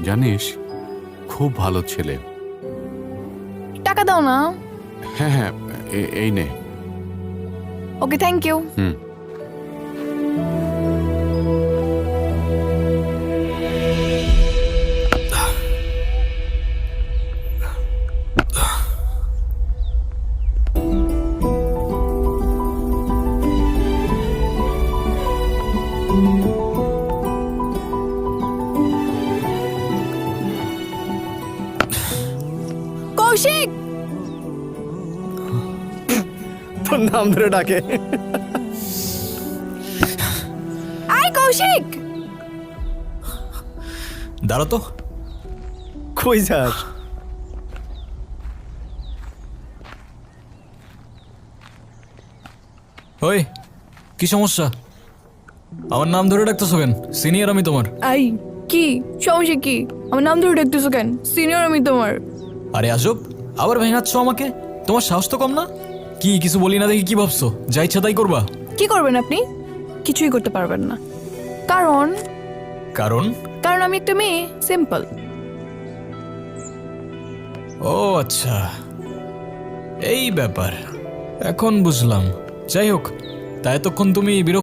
জানিস, খুব ভালো ছেলে। টাকা দাও না। হ্যাঁ হ্যাঁ, এই নে। ওকে, থ্যাংক ইউ। হুম। কৌশিক, তোর নাম ধরে ডাকে। আয় কৌশিক। দাঁড়া তো। কই যাস? ওই, কি সমস্যা? আমার নাম ধরে ডাকতেছো কেন? সিনিয়র আমি তোমার। আই, কি সমস্যা? কি আমার নাম ধরে ডাকতেছো কেন? সিনিয়র আমি তোমার। আরে আজব, আবার ভেঙাচ্ছ আমাকে? তোমার সাহস তো কম না? কি কিছু বলি না দেখি কি ভাবছো? যা ইচ্ছা তাই করবা? কি করবেন আপনি? কিছুই করতে পারবেন না। কারণ কারণ? কারণ আমি একটা মেয়ে, সিম্পল। ও আচ্ছা, এই ব্যাপার। এখন বুঝলাম। যাই হোক, তা এতক্ষণ তুমি বিরক্ত